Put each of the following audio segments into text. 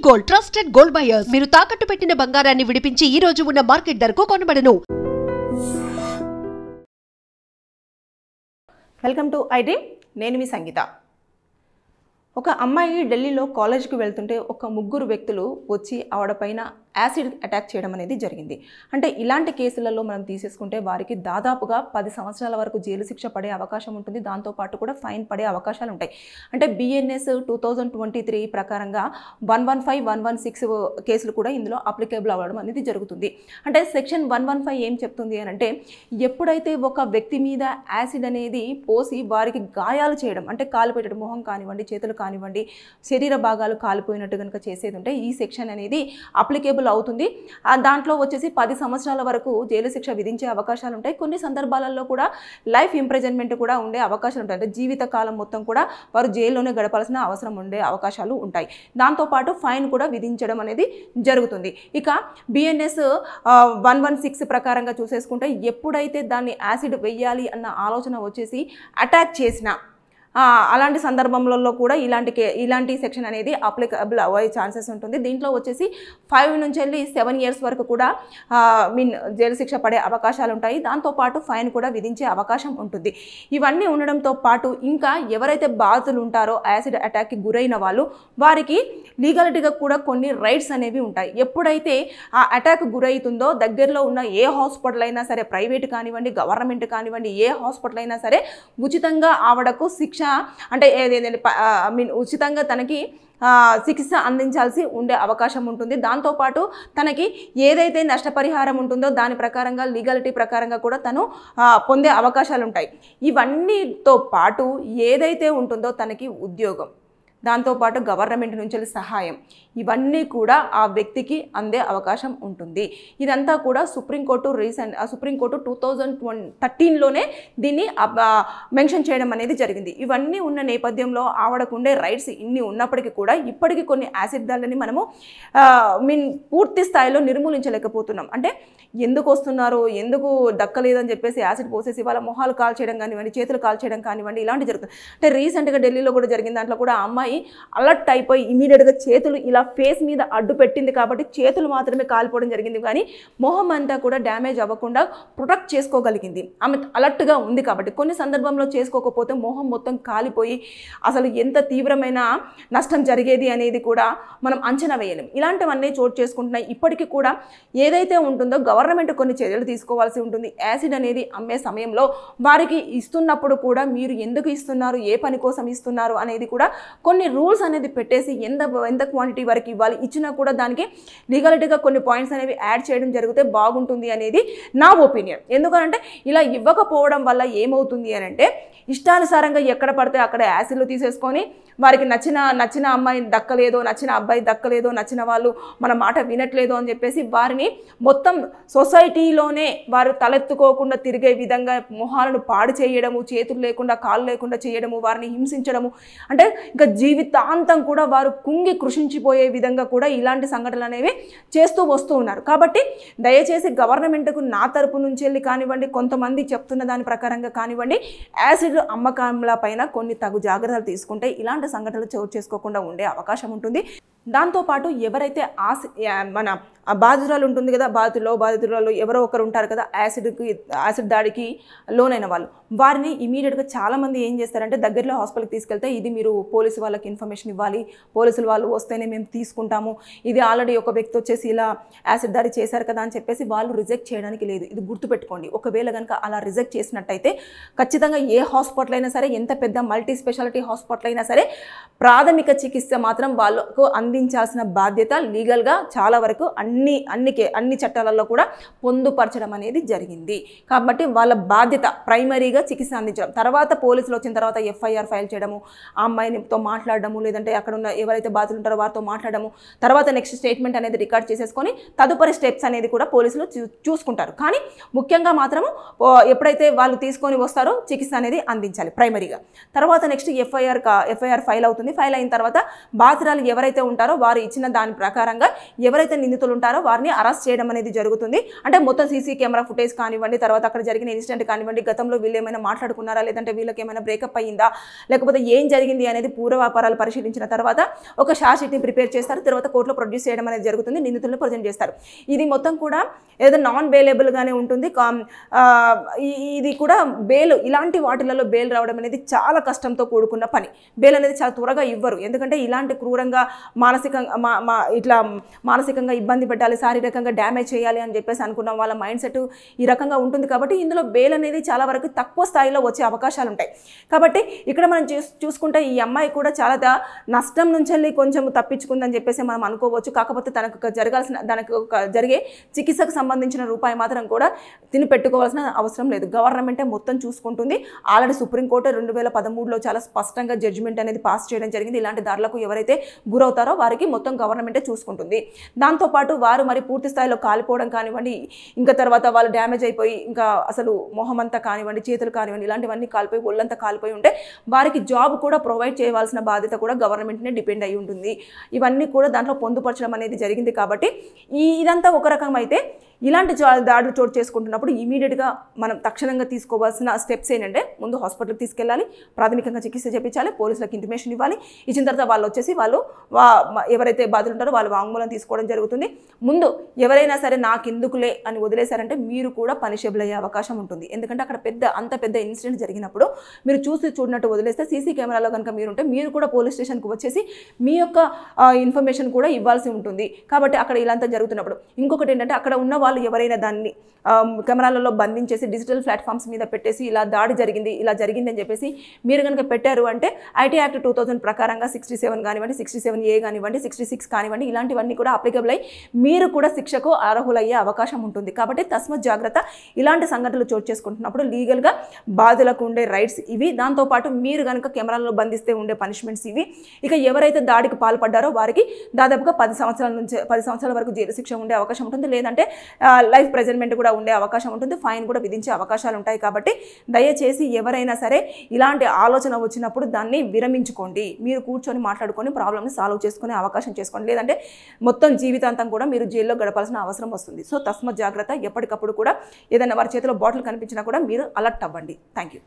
Gold trusted gold buyers మీరు తాకట్టు పెట్టిన బంగారాన్ని విడిపించి ఈ రోజు ఉన్న మార్కెట్ ధరకు కొనబడను. Welcome to I dream. నేను మీ సంగీత. ఒక అమ్మాయి ఢిల్లీలో కాలేజ్కి వెళ్తుంటే ఒక ముగ్గురు వ్యక్తులు వచ్చి ఆవిడపైన యాసిడ్ అటాక్ చేయడం అనేది జరిగింది. అంటే ఇలాంటి కేసులలో మనం తీసేసుకుంటే వారికి దాదాపుగా 10 సంవత్సరాల వరకు జైలు శిక్ష పడే అవకాశం ఉంటుంది. దాంతోపాటు కూడా ఫైన్ పడే అవకాశాలు ఉంటాయి. అంటే BNS 2023 ప్రకారంగా 115, 116 కేసులు కూడా ఇందులో అప్లికేబుల్ అవ్వడం అనేది జరుగుతుంది. అంటే సెక్షన్ 115 ఏం చెప్తుంది అని అంటే, ఎప్పుడైతే ఒక వ్యక్తి మీద యాసిడ్ అనేది పోసి వారికి గాయాలు చేయడం, అంటే కాలు పెట్టడం, మొహం కానివ్వండి, చేతులు కానివ్వండి, శరీర భాగాలు కాలిపోయినట్టు కనుక చేసేది ఉంటే ఈ సెక్షన్ అనేది అప్లికేబుల్ అవుతుంది. దాంట్లో వచ్చేసి 10 సంవత్సరాల వరకు జైలు శిక్ష విధించే అవకాశాలు ఉంటాయి. కొన్ని సందర్భాలలో కూడా లైఫ్ ఇంప్రిజన్మెంట్ కూడా ఉండే అవకాశాలు ఉంటాయి. అంటే జీవితకాలం మొత్తం కూడా వారు జైల్లోనే గడపాల్సిన అవసరం ఉండే అవకాశాలు ఉంటాయి. దాంతోపాటు ఫైన్ కూడా విధించడం అనేది జరుగుతుంది. ఇక BNS 116 ప్రకారంగా చూసేసుకుంటే, ఎప్పుడైతే దాన్ని యాసిడ్ వెయ్యాలి అన్న ఆలోచన వచ్చేసి అటాక్ చేసిన అలాంటి సందర్భంలో కూడా ఇలాంటి సెక్షన్ అనేది అప్లికబుల్ అయ్యే ఛాన్సెస్ ఉంటుంది. దీంట్లో వచ్చేసి 5 నుంచి వెళ్ళి 7 ఇయర్స్ వరకు కూడా జైలు శిక్ష పడే అవకాశాలు ఉంటాయి. దాంతోపాటు ఫైన్ కూడా విధించే అవకాశం ఉంటుంది. ఇవన్నీ ఉండడంతో పాటు ఇంకా ఎవరైతే బాధితులు ఉంటారో యాసిడ్ అటాక్కి గురైన వాళ్ళు, వారికి లీగాలిటీగా కూడా కొన్ని రైట్స్ అనేవి ఉంటాయి. ఎప్పుడైతే ఆ అటాక్ గురవుతుందో దగ్గరలో ఉన్న ఏ హాస్పిటల్ అయినా సరే, ప్రైవేట్ కానివ్వండి, గవర్నమెంట్ కానివ్వండి, ఏ హాస్పిటల్ అయినా సరే ఉచితంగా ఆవిడకు శిక్ష అంటే ఉచితంగా తనకి చికిత్స అందించాల్సి ఉండే అవకాశం ఉంటుంది. దాంతోపాటు తనకి ఏదైతే నష్టపరిహారం ఉంటుందో దాని ప్రకారంగా లీగాలిటీ ప్రకారంగా కూడా తను పొందే అవకాశాలు ఉంటాయి. ఇవన్నీతో పాటు ఏదైతే ఉంటుందో తనకి ఉద్యోగం, దాంతోపాటు గవర్నమెంట్ నుంచి సహాయం, ఇవన్నీ కూడా ఆ వ్యక్తికి అందే అవకాశం ఉంటుంది. ఇదంతా కూడా సుప్రీంకోర్టు 2013లోనే దీన్ని మెన్షన్ చేయడం అనేది జరిగింది. ఇవన్నీ ఉన్న నేపథ్యంలో ఆవిడకుండే రైట్స్ ఇన్ని ఉన్నప్పటికీ కూడా ఇప్పటికీ కొన్ని యాసిడ్ దాళ్ళని మనము పూర్తి స్థాయిలో నిర్మూలించలేకపోతున్నాం. అంటే ఎందుకు వస్తున్నారు, ఎందుకు దక్కలేదని చెప్పేసి యాసిడ్ పోసేసి వాళ్ళ మొహాలు కాల్ చేయడం కానివ్వండి, చేతులు కాల్ చేయడం కానివ్వండి, ఇలాంటి జరుగుతుంది. అంటే రీసెంట్గా ఢిల్లీలో కూడా జరిగిన దాంట్లో కూడా అమ్మాయి అలర్ట్ అయిపోయి ఇమీడియట్గా చేతులు ఇలా ఫేస్ మీద అడ్డు పెట్టింది కాబట్టి చేతులు మాత్రమే కాలిపోవడం జరిగింది. కానీ మొహం అంతా కూడా డ్యామేజ్ అవ్వకుండా ప్రొటెక్ట్ చేసుకోగలిగింది. ఆమె అలర్ట్గా ఉంది కాబట్టి. కొన్ని సందర్భంలో చేసుకోకపోతే మొహం మొత్తం కాలిపోయి అసలు ఎంత తీవ్రమైన నష్టం జరిగేది అనేది కూడా మనం అంచనా వేయలేం. ఇలాంటివన్నీ చోటు చేసుకుంటున్నాయి. ఇప్పటికీ కూడా ఏదైతే ఉంటుందో గవర్నమెంట్ కొన్ని చర్యలు తీసుకోవాల్సి ఉంటుంది. యాసిడ్ అనేది అమ్మే సమయంలో వారికి ఇస్తున్నప్పుడు కూడా మీరు ఎందుకు ఇస్తున్నారు, ఏ పని కోసం ఇస్తున్నారు అనేది కూడా కొన్ని రూల్స్ అనేది పెట్టేసి ఎంత క్వాంటిటీ వరకు ఇవ్వాలి, ఇచ్చినా కూడా దానికి లీగాలిటీగా కొన్ని పాయింట్స్ అనేవి యాడ్ చేయడం జరిగితే బాగుంటుంది అనేది నా ఒపీనియన్. ఎందుకంటే ఇలా ఇవ్వకపోవడం వల్ల ఏమవుతుంది అని అంటే, ఇష్టానుసారంగా ఎక్కడ పడితే అక్కడ యాసిడ్లు తీసేసుకొని వారికి నచ్చిన అమ్మాయి దక్కలేదో, నచ్చిన అబ్బాయి దక్కలేదో, నచ్చిన వాళ్ళు మన మాట వినట్లేదో అని చెప్పేసి వారిని మొత్తం సొసైటీలోనే వారు తలెత్తుకోకుండా తిరిగే విధంగా మొహాలను పాడు చేయడము, చేతులు లేకుండా కాళ్ళు లేకుండా చేయడము, వారిని హింసించడము, అంటే ఇంకా జీవితాంతం కూడా వారు కుంగి కృషించిపోయే విధంగా కూడా ఇలాంటి సంఘటనలు అనేవి చేస్తూ వస్తూ ఉన్నారు. కాబట్టి దయచేసి గవర్నమెంట్కు నా తరపు నుంచి వెళ్ళి కానివ్వండి, కొంతమంది చెప్తున్న దాని ప్రకారంగా కానివ్వండి, యాసిడ్ అమ్మకాల పైన కొన్ని తగు జాగ్రత్తలు తీసుకుంటే ఇలాంటి సంఘటనలు చోటు చేసుకోకుండా ఉండే అవకాశం ఉంటుంది. దాంతోపాటు ఎవరైతే మన బాధితురాలు ఉంటుంది కదా, బాధితురాలు ఎవరో ఒకరు ఉంటారు కదా యాసిడ్ దాడికి లోనైన వాళ్ళు, వారిని ఇమీడియట్గా చాలామంది ఏం చేస్తారంటే దగ్గరలో హాస్పిటల్కి తీసుకెళ్తే ఇది మీరు పోలీసు వాళ్ళకి ఇన్ఫర్మేషన్ ఇవ్వాలి, పోలీసులు వాళ్ళు వస్తేనే మేము తీసుకుంటాము, ఇది ఆల్రెడీ ఒక వ్యక్తి వచ్చేసి ఇలా యాసిడ్ దాడి చేశారు కదా అని చెప్పేసి వాళ్ళు రిజెక్ట్ చేయడానికి లేదు. ఇది గుర్తుపెట్టుకోండి. ఒకవేళ కనుక అలా రిజెక్ట్ చేసినట్టయితే ఖచ్చితంగా ఏ హాస్పిటల్ అయినా సరే, ఎంత పెద్ద మల్టీ స్పెషాలిటీ హాస్పిటల్ అయినా సరే, ప్రాథమిక చికిత్స మాత్రం వాళ్ళకు అందించాల్సిన బాధ్యత లీగల్గా చాలా వరకు అన్ని చట్టాలలో కూడా పొందుపరచడం అనేది జరిగింది. కాబట్టి వాళ్ళ బాధ్యత ప్రైమరీగా చికిత్స అందించడం. తర్వాత పోలీసులు వచ్చిన తర్వాత FIR ఫైల్ చేయడము, ఆ అమ్మాయితో మాట్లాడడము, లేదంటే అక్కడ ఉన్న ఎవరైతే బాధితులు ఉంటారో వారితో మాట్లాడము, తర్వాత నెక్స్ట్ స్టేట్మెంట్ అనేది రికార్డ్ చేసేసుకొని తదుపరి స్టెప్స్ అనేది కూడా పోలీసులు చూసుకుంటారు. కానీ ముఖ్యంగా మాత్రము ఎప్పుడైతే వాళ్ళు తీసుకొని వస్తారో చికిత్స అనేది అందించాలి ప్రైమరీగా. తర్వాత నెక్స్ట్ FIR ఫైల్ అవుతుంది. ఫైల్ అయిన తర్వాత బాధితురాలు ఎవరైతే ఉంటారో వారు ఇచ్చిన దాని ప్రకారంగా ఎవరైతే నిందితులు ఉంటారో వారిని అరెస్ట్ చేయడం అనేది జరుగుతుంది. అంటే మొత్తం సీసీ కెమెరా ఫుటేజ్ కానివ్వండి, తర్వాత అక్కడ జరిగిన ఇన్సిడెంట్ కానివ్వండి, గతంలో వీళ్ళు ఏమైనా మాట్లాడుకున్నారా, లేదంటే వీళ్ళకి ఏమైనా బ్రేకప్ అయ్యిందా, లేకపోతే ఏం జరిగింది అనేది పూర్వాపరాలు పరిశీలించిన తర్వాత ఒక షార్ట్ షీట్ని ప్రిపేర్ చేస్తారు. తర్వాత కోర్టులో ప్రొడ్యూస్ చేయడం అనేది జరుగుతుంది. నిందితులను ప్రజెంట్ చేస్తారు. ఇది మొత్తం కూడా ఏదో నాన్ బెయిలబుల్గానే ఉంటుంది. ఇది కూడా బెయిల్, ఇలాంటి వాటిలలో బెయిల్ రావడం అనేది చాలా కష్టంతో కూడుకున్న పని. బెయిల్ అనేది చాలా త్వరగా ఇవ్వరు. ఎందుకంటే ఇలాంటి క్రూరంగా మానసికంగా ఇబ్బంది పెట్టాలి, శారీరకంగా డ్యామేజ్ చేయాలి అని చెప్పేసి అనుకున్న వాళ్ళ మైండ్ సెట్ ఈ రకంగా ఉంటుంది. కాబట్టి ఇందులో బెయిల్ అనేది చాలా వరకు తక్కువ స్థాయిలో వచ్చే అవకాశాలు ఉంటాయి. కాబట్టి ఇక్కడ మనం చూసుకుంటే ఈ అమ్మాయి కూడా చాలా నష్టం నుంచి వెళ్ళి కొంచెం తప్పించుకుందని చెప్పేసి మనం అనుకోవచ్చు. కాకపోతే దానికి జరిగే చికిత్సకు సంబంధించిన రూపాయి మాత్రం కూడా తిని పెట్టుకోవాల్సిన అవసరం లేదు. గవర్నమెంటే మొత్తం చూసుకుంటుంది. ఆల్రెడీ సుప్రీంకోర్టు 2013లో చాలా స్పష్టంగా జడ్జిమెంట్ అనేది పాస్ చేయడం జరిగింది. ఇలాంటి దారులకు ఎవరైతే గురవుతారో వారికి మొత్తం గవర్నమెంటే చూసుకుంటుంది. దాంతోపాటు వారు మరి పూర్తి స్థాయిలో కాలిపోవడం కానివ్వండి, ఇంకా తర్వాత వాళ్ళు డ్యామేజ్ అయిపోయి ఇంకా అసలు మొహం అంతా కానివ్వండి, చేతులు కానివ్వండి, ఇలాంటివన్నీ కాలిపోయి ఒళ్ళంతా కాలిపోయి ఉంటే వారికి జాబ్ కూడా ప్రొవైడ్ చేయవలసిన బాధ్యత కూడా గవర్నమెంట్నే డిపెండ్ అయి ఉంటుంది. ఇవన్నీ కూడా దాంట్లో పొందుపరచడం అనేది జరిగింది. కాబట్టి ఇదంతా ఒక రకం అయితే, ఇలాంటి దాడులు చోటు చేసుకుంటున్నప్పుడు ఇమీడియట్గా మనం తక్షణంగా తీసుకోవాల్సిన స్టెప్స్ ఏంటంటే, ముందు హాస్పిటల్కి తీసుకెళ్ళాలి, ప్రాథమికంగా చికిత్స చేయించాలి, పోలీసులకు ఇంటిమేషన్ ఇవ్వాలి. ఇచ్చిన తర్వాత వాళ్ళు వచ్చేసి ఎవరైతే బాధితులు ఉంటారో వాళ్ళు వాంగ్మూలం తీసుకోవడం జరుగుతుంది. ముందు ఎవరైనా సరే నాకెందుకులే అని వదిలేశారంటే మీరు కూడా పనిషబుల్ అయ్యే అవకాశం ఉంటుంది. ఎందుకంటే అక్కడ అంత పెద్ద ఇన్సిడెంట్ జరిగినప్పుడు మీరు చూడనట్టు వదిలేస్తే సీసీ కెమెరాలో కనుక మీరుంటే మీరు కూడా పోలీస్ స్టేషన్కి వచ్చేసి మీ యొక్క ఇన్ఫర్మేషన్ కూడా ఇవ్వాల్సి ఉంటుంది. కాబట్టి అక్కడ ఇలాంతా జరుగుతున్నప్పుడు ఇంకొకటి ఏంటంటే, అక్కడ ఉన్న వాళ్ళు ఎవరైనా దాన్ని కెమెరాలలో బంధించేసి డిజిటల్ ప్లాట్ఫామ్స్ మీద పెట్టేసి ఇలా దాడి జరిగింది, ఇలా జరిగింది అని చెప్పేసి మీరు కనుక పెట్టారు అంటే ఐటీ యాక్ట్ 2000 ప్రకారంగా 67 కానివ్వండి, 67A కానివ్వండి, 66 కానివ్వండి, ఇలాంటివన్నీ కూడా అప్లికబుల్ అయ్యి మీరు కూడా శిక్షకు అర్హులయ్యే అవకాశం ఉంటుంది. కాబట్టి తస్మత్ జాగ్రత్త. ఇలాంటి సంఘటనలు చోటు చేసుకుంటున్నప్పుడు లీగల్గా బాధితులకు ఉండే రైట్స్ ఇవి. దాంతోపాటు మీరు కనుక కెమెరాలలో బంధిస్తే ఉండే పనిష్మెంట్స్ ఇవి. ఇక ఎవరైతే దాడికి పాల్పడ్డారో వారికి దాదాపుగా 10 సంవత్సరాల వరకు జైలు శిక్ష ఉండే అవకాశం ఉంటుంది. లేదంటే లైఫ్ ప్రెజర్మెంట్ కూడా ఉండే అవకాశం ఉంటుంది. ఫైన్ కూడా విధించే అవకాశాలు ఉంటాయి. కాబట్టి దయచేసి ఎవరైనా సరే ఇలాంటి ఆలోచన వచ్చినప్పుడు దాన్ని విరమించుకోండి. మీరు కూర్చొని మాట్లాడుకొని ప్రాబ్లమ్ని సాల్వ్ చేసుకునే అవకాశం చేసుకోండి. లేదంటే మొత్తం జీవితాంతం కూడా మీరు జైల్లో గడపాల్సిన అవసరం వస్తుంది. సో తస్మత్ జాగ్రత్త. ఎప్పటికప్పుడు కూడా ఏదైనా వారి చేతిలో బాటిల్ కనిపించినా కూడా మీరు అలర్ట్ అవ్వండి. Thank you.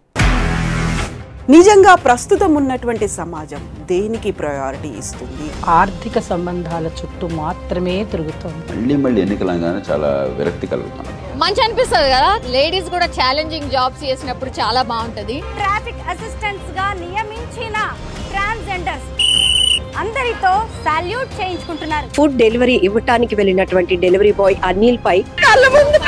నిజంగా ప్రస్తుతం ఉన్నటువంటి సమాజం దేనికి ప్రయారిటీ ఇస్తుంది? ఆర్థిక సంబంధాల చుట్టూ మాత్రమే తిరుగుతుంది. మళ్ళీ ఎన్నికలంగానే చాలా విరక్తి కలుగుతుంది. మంచి అనిపిస్తుంది కదా, లేడీస్ కూడా ఛాలెంజింగ్ జాబ్స్ చేసినప్పుడు చాలా బాగుంటది. ట్రాఫిక్ అసిస్టెంట్స్ గా నియమించిన ట్రాన్స్జెండర్స్ అందరితో సాల్యూట్ చేయించుకుంటున్నారు. ఫుడ్ డెలివరీ ఇవ్వటానికి వెళ్ళినటువంటి డెలివరీ బాయ్ అనిల్ పై కళ్ళ ముందు